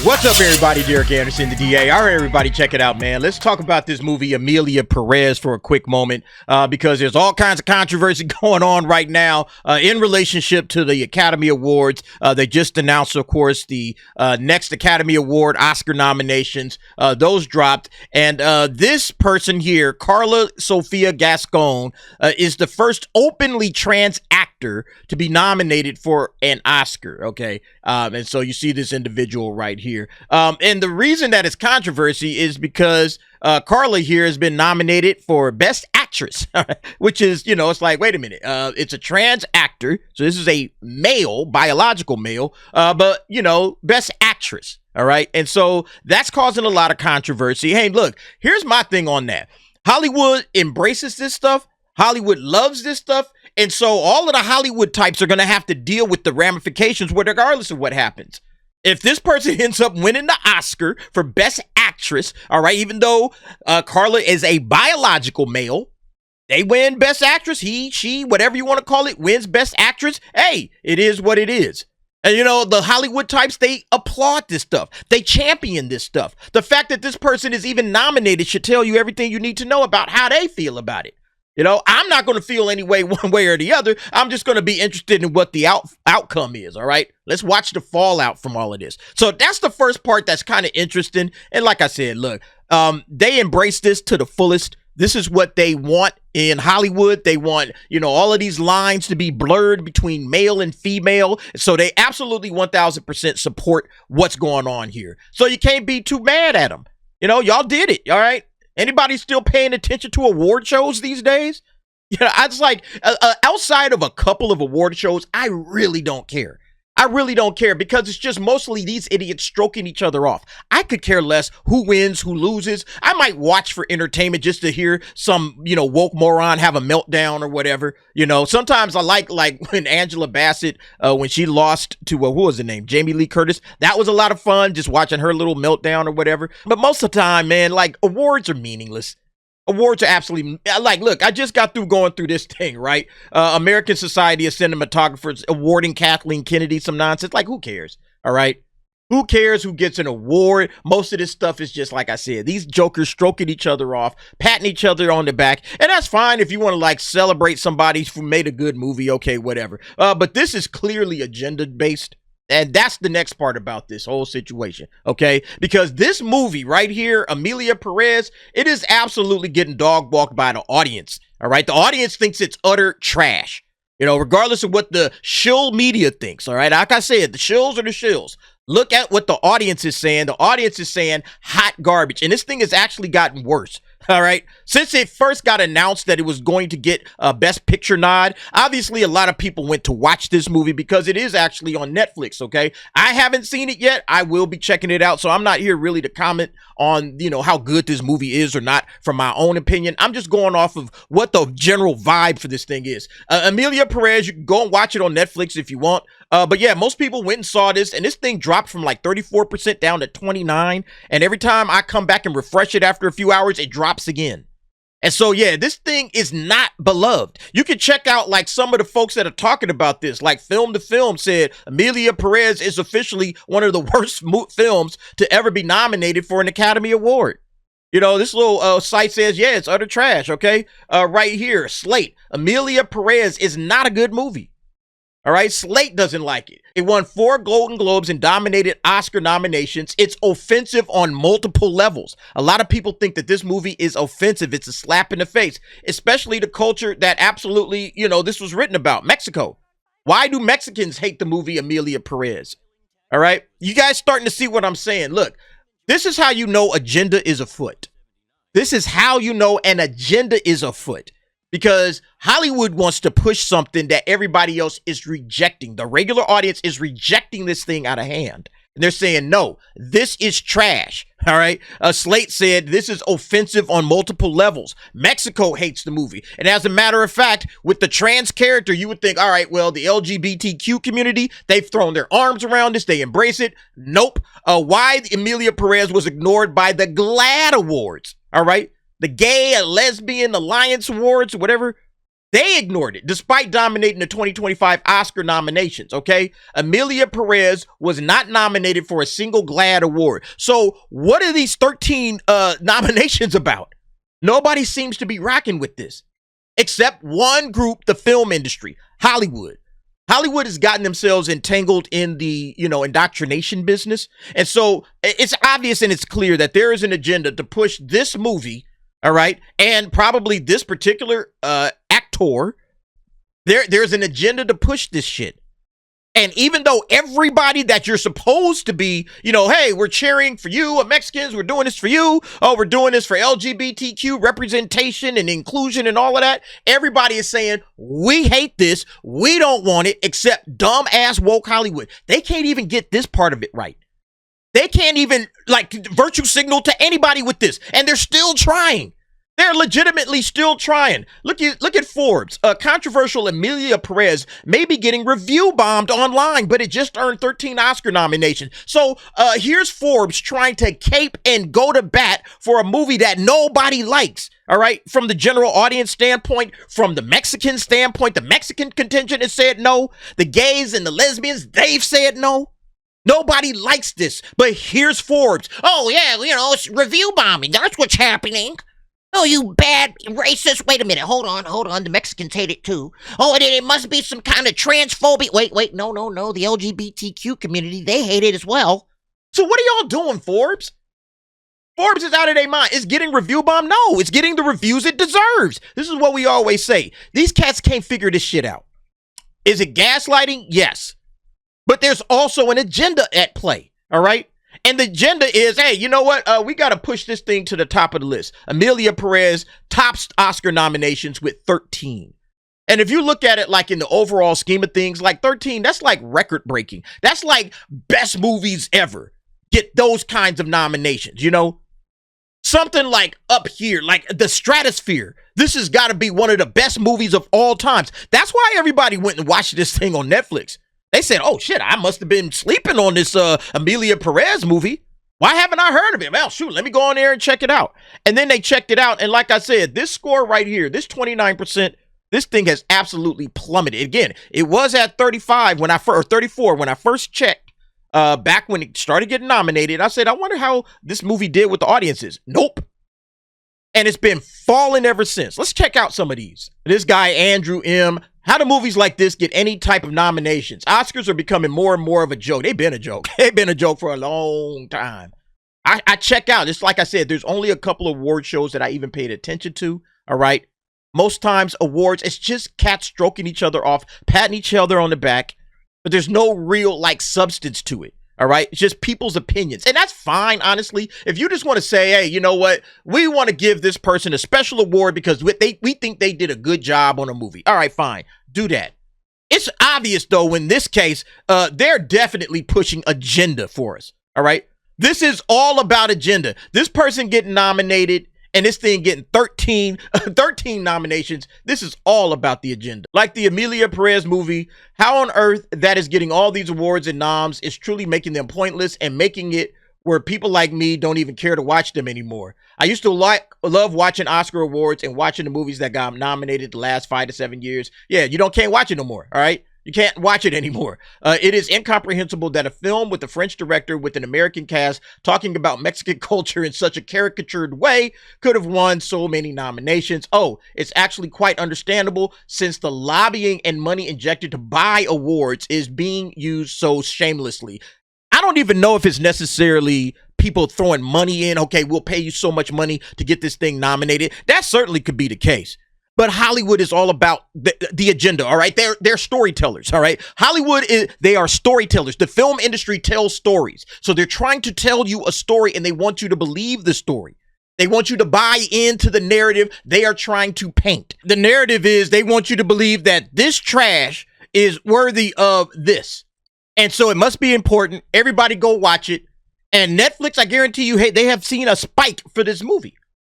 What's up, everybody? Derek Anderson, the DA. All right, everybody, check it out, man. Let's talk about this movie, Emilia Perez, for a quick moment, because there's all kinds of controversy going on right now in relationship to the Academy Awards. They just announced, of course, the next Academy Award Oscar nominations. Those dropped. And this person here, Carla Sofia Gascon, is the first openly trans actor to be nominated for an Oscar, okay? And so you see this individual right here. And the reason that it's controversy is because Carla here has been nominated for Best Actress, which is, you know, it's like, wait a minute, it's a trans actor, so this is a male, biological male, but, you know, Best Actress, all right? And so that's causing a lot of controversy. Hey, look, here's my thing on that. Hollywood embraces this stuff. Hollywood loves this stuff. And so all of the Hollywood types are going to have to deal with the ramifications regardless of what happens. If this person ends up winning the Oscar for Best Actress, all right, even though Carla is a biological male, they win Best Actress. He, she, whatever you want to call it, wins Best Actress. Hey, it is what it is. And, you know, the Hollywood types, they applaud this stuff. They champion this stuff. The fact that this person is even nominated should tell you everything you need to know about how they feel about it. You know, I'm not going to feel any way one way or the other. I'm just going to be interested in what the outcome is, all right? Let's watch the fallout from all of this. So that's the first part that's kind of interesting. And like I said, look, they embrace this to the fullest. This is what they want in Hollywood. They want, you know, all of these lines to be blurred between male and female. So they absolutely 1000% support what's going on here. So you can't be too mad at them. You know, y'all did it, all right? Anybody still paying attention to award shows these days? You know, I just like, outside of a couple of award shows, I really don't care. I really don't care because it's just mostly these idiots stroking each other off. I could care less who wins, who loses. I might watch for entertainment just to hear some, you know, woke moron have a meltdown or whatever. You know, sometimes I like when Angela Bassett, when she lost to, who was the name? Jamie Lee Curtis. That was a lot of fun, just watching her little meltdown or whatever. But most of the time, man, like, awards are meaningless. Awards are absolutely, like, look, I just got through going through this thing, right? American Society of Cinematographers awarding Kathleen Kennedy some nonsense. Like, who cares? All right? Who cares who gets an award? Most of this stuff is just, like I said, these jokers stroking each other off, patting each other on the back. And that's fine if you want to, like, celebrate somebody who made a good movie. Okay, whatever. But this is clearly agenda-based. And that's the next part about this whole situation, okay? Because this movie right here, Emilia Perez, it is absolutely getting dog walked by the audience, all right? The audience thinks it's utter trash, you know, regardless of what the shill media thinks, all right? Like I said, the shills are the shills. Look at what the audience is saying. The audience is saying hot garbage. And this thing has actually gotten worse. All right. Since it first got announced that it was going to get a Best Picture nod, obviously a lot of people went to watch this movie because it is actually on Netflix. OK, I haven't seen it yet. I will be checking it out. So I'm not here really to comment on, you know, how good this movie is or not from my own opinion. I'm just going off of what the general vibe for this thing is. Emilia Perez, you can go and watch it on Netflix if you want. But yeah, most people went and saw this, and this thing dropped from like 34% down to 29%. And every time I come back and refresh it after a few hours, it drops again. And so, yeah, this thing is not beloved. You can check out like some of the folks that are talking about this, like Film to Film said, Emilia Perez is officially one of the worst films to ever be nominated for an Academy Award. You know, this little site says, yeah, it's utter trash, okay? Right here, Slate, Emilia Perez is not a good movie. All right, Slate doesn't like it. It won 4 Golden Globes and dominated Oscar nominations. It's offensive on multiple levels. A lot of people think that this movie is offensive. It's a slap in the face, especially the culture that absolutely, you know, this was written about, Mexico. Why do Mexicans hate the movie Emilia Perez? All right, you guys starting to see what I'm saying. Look, this is how you know agenda is afoot. This is how you know an agenda is afoot. Because Hollywood wants to push something that everybody else is rejecting. The regular audience is rejecting this thing out of hand. And they're saying, no, this is trash. All right. Slate said this is offensive on multiple levels. Mexico hates the movie. And as a matter of fact, with the trans character, you would think, all right, well, the LGBTQ community, they've thrown their arms around this. They embrace it. Nope. Why Emilia Perez was ignored by the GLAAD Awards. All right. The Gay and Lesbian Alliance Awards, whatever. They ignored it despite dominating the 2025 Oscar nominations, okay? Emilia Perez was not nominated for a single GLAAD award. So what are these 13 nominations about? Nobody seems to be rocking with this except one group, the film industry, Hollywood. Hollywood has gotten themselves entangled in the, indoctrination business. And so it's obvious and it's clear that there is an agenda to push this movie, all right, and probably this particular actor. There's an agenda to push this shit. And even though everybody that you're supposed to be, hey, we're cheering for you, Mexicans, we're doing this for you. Oh, we're doing this for LGBTQ representation and inclusion and all of that. Everybody is saying, we hate this. We don't want it, except dumb ass woke Hollywood. They can't even get this part of it right. They can't even virtue signal to anybody with this. And they're still trying. They're legitimately still trying. Look at Forbes. Controversial Emilia Perez may be getting review bombed online, but it just earned 13 Oscar nominations. So here's Forbes trying to cape and go to bat for a movie that nobody likes. All right, from the general audience standpoint, from the Mexican standpoint, the Mexican contingent has said no. The gays and the lesbians, they've said no. Nobody likes this. But here's Forbes. Oh yeah, it's review bombing. That's what's happening. Oh, you bad racist. Wait a minute. Hold on. The Mexicans hate it too. Oh, and it must be some kind of transphobia. Wait. No. The LGBTQ community, they hate it as well. So what are y'all doing, Forbes? Forbes is out of their mind. It's getting review bomb? No, it's getting the reviews it deserves. This is what we always say. These cats can't figure this shit out. Is it gaslighting? Yes. But there's also an agenda at play, all right? And the agenda is, hey, you know what? We got to push this thing to the top of the list. Emilia Perez tops Oscar nominations with 13. And if you look at it like in the overall scheme of things, like 13, that's like record breaking. That's like best movies ever get those kinds of nominations, Something like up here, like the stratosphere. This has got to be one of the best movies of all times. That's why everybody went and watched this thing on Netflix. They said, oh, shit, I must have been sleeping on this Emilia Perez movie. Why haven't I heard of it? Well, shoot, let me go on there and check it out. And then they checked it out. And like I said, this score right here, this 29%, this thing has absolutely plummeted. Again, it was at 34 when I first checked back when it started getting nominated. I said, I wonder how this movie did with the audiences. Nope. And it's been falling ever since. Let's check out some of these. This guy, Andrew M. How do movies like this get any type of nominations? Oscars are becoming more and more of a joke. They've been a joke. They've been a joke for a long time. I check out. It's like I said, there's only a couple of award shows that I even paid attention to. All right. Most times awards, it's just cats stroking each other off, patting each other on the back, but there's no real substance to it. All right. It's just people's opinions. And that's fine, honestly. If you just want to say, hey, you know what? We want to give this person a special award because we think they did a good job on a movie. All right, fine. Do that. It's obvious, though, in this case, they're definitely pushing agenda for us. All right. This is all about agenda. This person getting nominated and this thing getting 13 nominations. This is all about the agenda. Like the Emilia Perez movie, how on earth that is getting all these awards and noms is truly making them pointless and making it where people like me don't even care to watch them anymore. I used to love watching Oscar awards and watching the movies that got nominated the last 5 to 7 years. Yeah, can't watch it no more, all right? You can't watch it anymore. It is incomprehensible that a film with a French director with an American cast talking about Mexican culture in such a caricatured way could have won so many nominations. Oh, it's actually quite understandable since the lobbying and money injected to buy awards is being used so shamelessly. I don't even know if it's necessarily people throwing money in. Okay, we'll pay you so much money to get this thing nominated. That certainly could be the case. But Hollywood is all about the agenda, all right? They're storytellers, all right? They are storytellers. The film industry tells stories. So they're trying to tell you a story and they want you to believe the story. They want you to buy into the narrative they are trying to paint. The narrative is they want you to believe that this trash is worthy of this. And so it must be important. Everybody go watch it. And Netflix, I guarantee you, hey, they have seen a spike for this movie.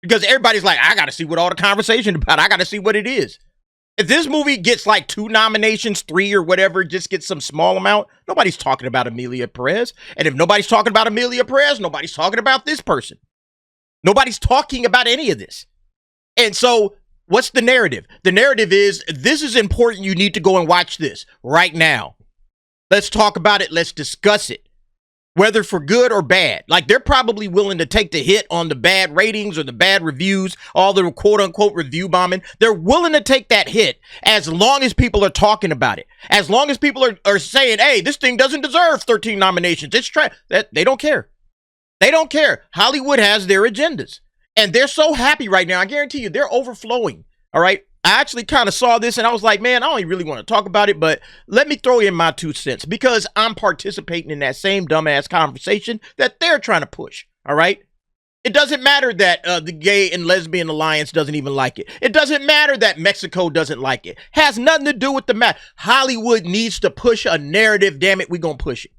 Because everybody's like, I got to see what all the conversation about. I got to see what it is. If this movie gets like 2 nominations, 3 or whatever, just gets some small amount, nobody's talking about Emilia Perez. And if nobody's talking about Emilia Perez, nobody's talking about this person. Nobody's talking about any of this. And so What's the narrative? The narrative is this is important. You need to go and watch this right now. Let's talk about it. Let's discuss it, whether for good or bad. Like, they're probably willing to take the hit on the bad ratings or the bad reviews, all the quote unquote review bombing. They're willing to take that hit as long as people are talking about it. As long as people are saying, hey, this thing doesn't deserve 13 nominations. It's that they don't care. They don't care. Hollywood has their agendas. And they're so happy right now. I guarantee you, they're overflowing. All right. I actually kind of saw this and I was like, man, I don't even really want to talk about it, but let me throw in my 2 cents because I'm participating in that same dumbass conversation that they're trying to push. All right. It doesn't matter that the Gay and Lesbian Alliance doesn't even like it. It doesn't matter that Mexico doesn't like it. Has nothing to do with the matter. Hollywood needs to push a narrative. Damn it. We're going to push it.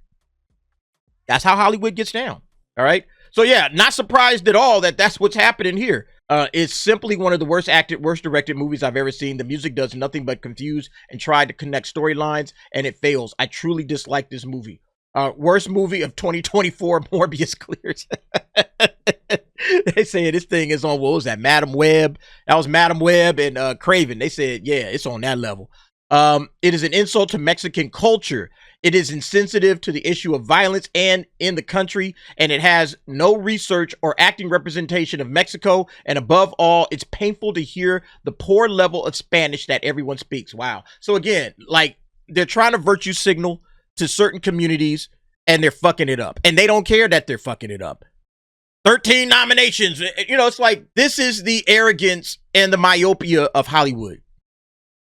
That's how Hollywood gets down. All right. So yeah, not surprised at all that that's what's happening here. It's simply one of the worst acted, worst directed movies I've ever seen. The music does nothing but confuse and try to connect storylines, and it fails. I truly dislike this movie. Worst movie of 2024, Morbius clears. They say this thing is on, what was that, Madam Web? That was Madam Web and Craven. They said, yeah, it's on that level. It is an insult to Mexican culture. It is insensitive to the issue of violence and in the country, and it has no research or acting representation of Mexico. And above all, it's painful to hear the poor level of Spanish that everyone speaks. Wow. So again, like, they're trying to virtue signal to certain communities and they're fucking it up. And they don't care that they're fucking it up. 13 nominations. You know, it's like, this is the arrogance and the myopia of Hollywood.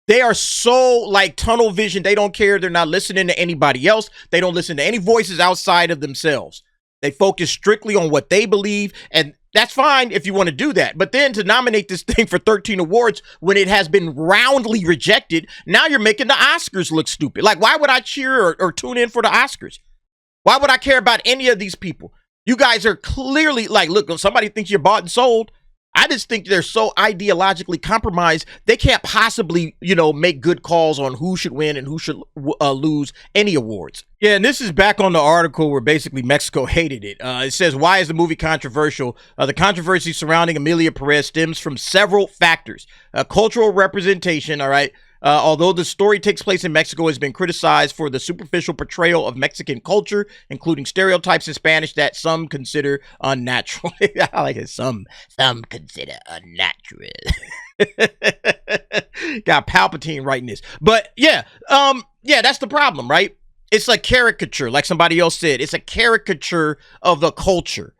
They are so like tunnel vision. They don't care. They're not listening to anybody else. They don't listen to any voices outside of themselves. They focus strictly on what they believe. And that's fine if you want to do that. But then to nominate this thing for 13 awards when it has been roundly rejected, now you're making the Oscars look stupid. Like, why would I cheer or tune in for the Oscars? Why would I care about any of these people? You guys are clearly like, look, when somebody thinks you're bought and sold, I just think they're so ideologically compromised, they can't possibly, you know, make good calls on who should win and who should lose any awards. Yeah, and this is back on the article where basically Mexico hated it. It says, why is the movie controversial? The controversy surrounding Emilia Perez stems from several factors. Cultural representation, all right. Although the story takes place in Mexico, has been criticized for the superficial portrayal of Mexican culture, including stereotypes in Spanish that some consider unnatural. I like it. Some consider unnatural. Got Palpatine writing this. But yeah, that's the problem, right? It's a caricature, like somebody else said. It's a caricature of the culture.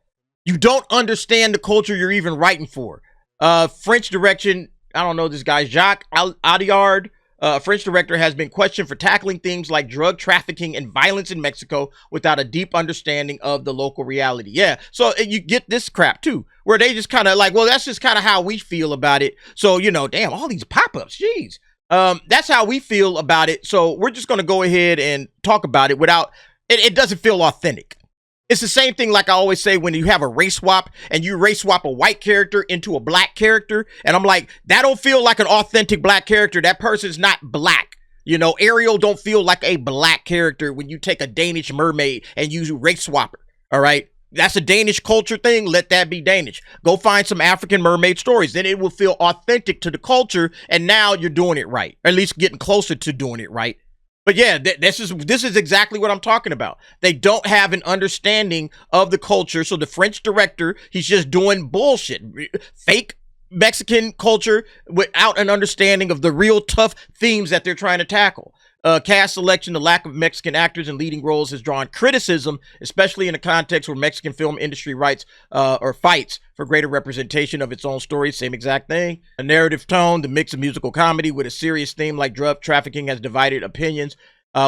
You don't understand the culture you're even writing for. French direction, I don't know this guy, Jacques Audiard, a French director, has been questioned for tackling things like drug trafficking and violence in Mexico without a deep understanding of the local reality. Yeah, so you get this crap too, where they just kind of like, well, that's just kind of how we feel about it. So, you know, damn, all these pop-ups, jeez. That's how we feel about it. So we're just going to go ahead and talk about it without, it doesn't feel authentic. It's the same thing like I always say when you have a race swap and you race swap a white character into a black character. And I'm like, that don't feel like an authentic black character. That person's not black. You know, Ariel don't feel like a black character when you take a Danish mermaid and you race swap her. All right. That's a Danish culture thing. Let that be Danish. Go find some African mermaid stories. Then it will feel authentic to the culture. And now you're doing it right. Or at least getting closer to doing it right. But yeah, this is exactly what I'm talking about. They don't have an understanding of the culture. So the French director, he's just doing bullshit, fake Mexican culture without an understanding of the real tough themes that they're trying to tackle. Cast selection, the lack of Mexican actors in leading roles has drawn criticism, especially in a context where Mexican film industry writes or fights for greater representation of its own stories. Same exact thing. A narrative tone, the mix of musical comedy with a serious theme like drug trafficking has divided opinions,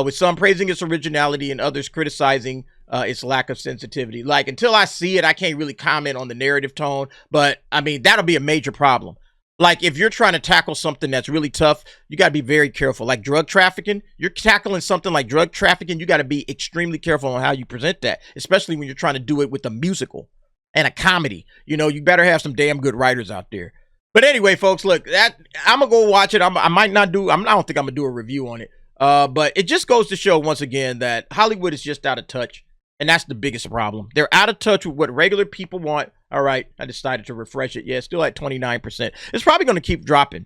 with some praising its originality and others criticizing its lack of sensitivity. Like, until I see it, I can't really comment on the narrative tone, but I mean, that'll be a major problem. Like, if you're trying to tackle something that's really tough, you got to be very careful. Like drug trafficking, you're tackling something like drug trafficking, you got to be extremely careful on how you present that, especially when you're trying to do it with a musical and a comedy. You know, you better have some damn good writers out there. But anyway, folks, look, that I'm going to go watch it. I don't think I'm going to do a review on it. But it just goes to show once again that Hollywood is just out of touch. And that's the biggest problem. They're out of touch with what regular people want. All right, I decided to refresh it. Yeah, it's still at 29%. It's probably going to keep dropping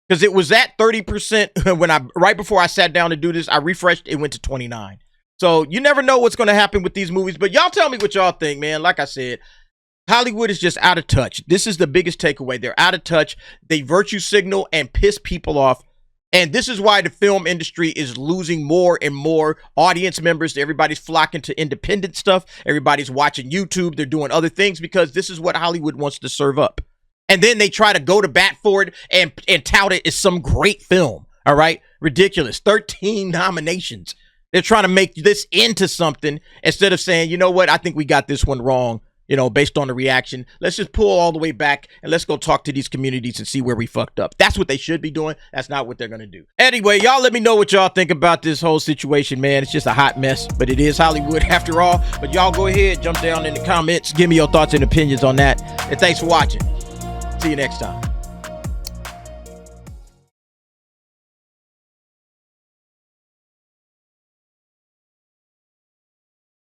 because it was at 30% when right before I sat down to do this. I refreshed, it went to 29. So you never know what's going to happen with these movies. But y'all tell me what y'all think, man. Like I said, Hollywood is just out of touch. This is the biggest takeaway. They're out of touch. They virtue signal and piss people off. And this is why the film industry is losing more and more audience members. Everybody's flocking to independent stuff. Everybody's watching YouTube. They're doing other things because this is what Hollywood wants to serve up. And then they try to go to bat for it and tout it as some great film. All right. Ridiculous. 13 nominations. They're trying to make this into something instead of saying, you know what? I think we got this one wrong. You know, based on the reaction, let's just pull all the way back and let's go talk to these communities and see where we fucked up. That's what they should be doing. That's not what they're going to do. Anyway, y'all let me know what y'all think about this whole situation, man. It's just a hot mess, but it is Hollywood after all. But y'all go ahead, jump down in the comments. Give me your thoughts and opinions on that. And thanks for watching. See you next time.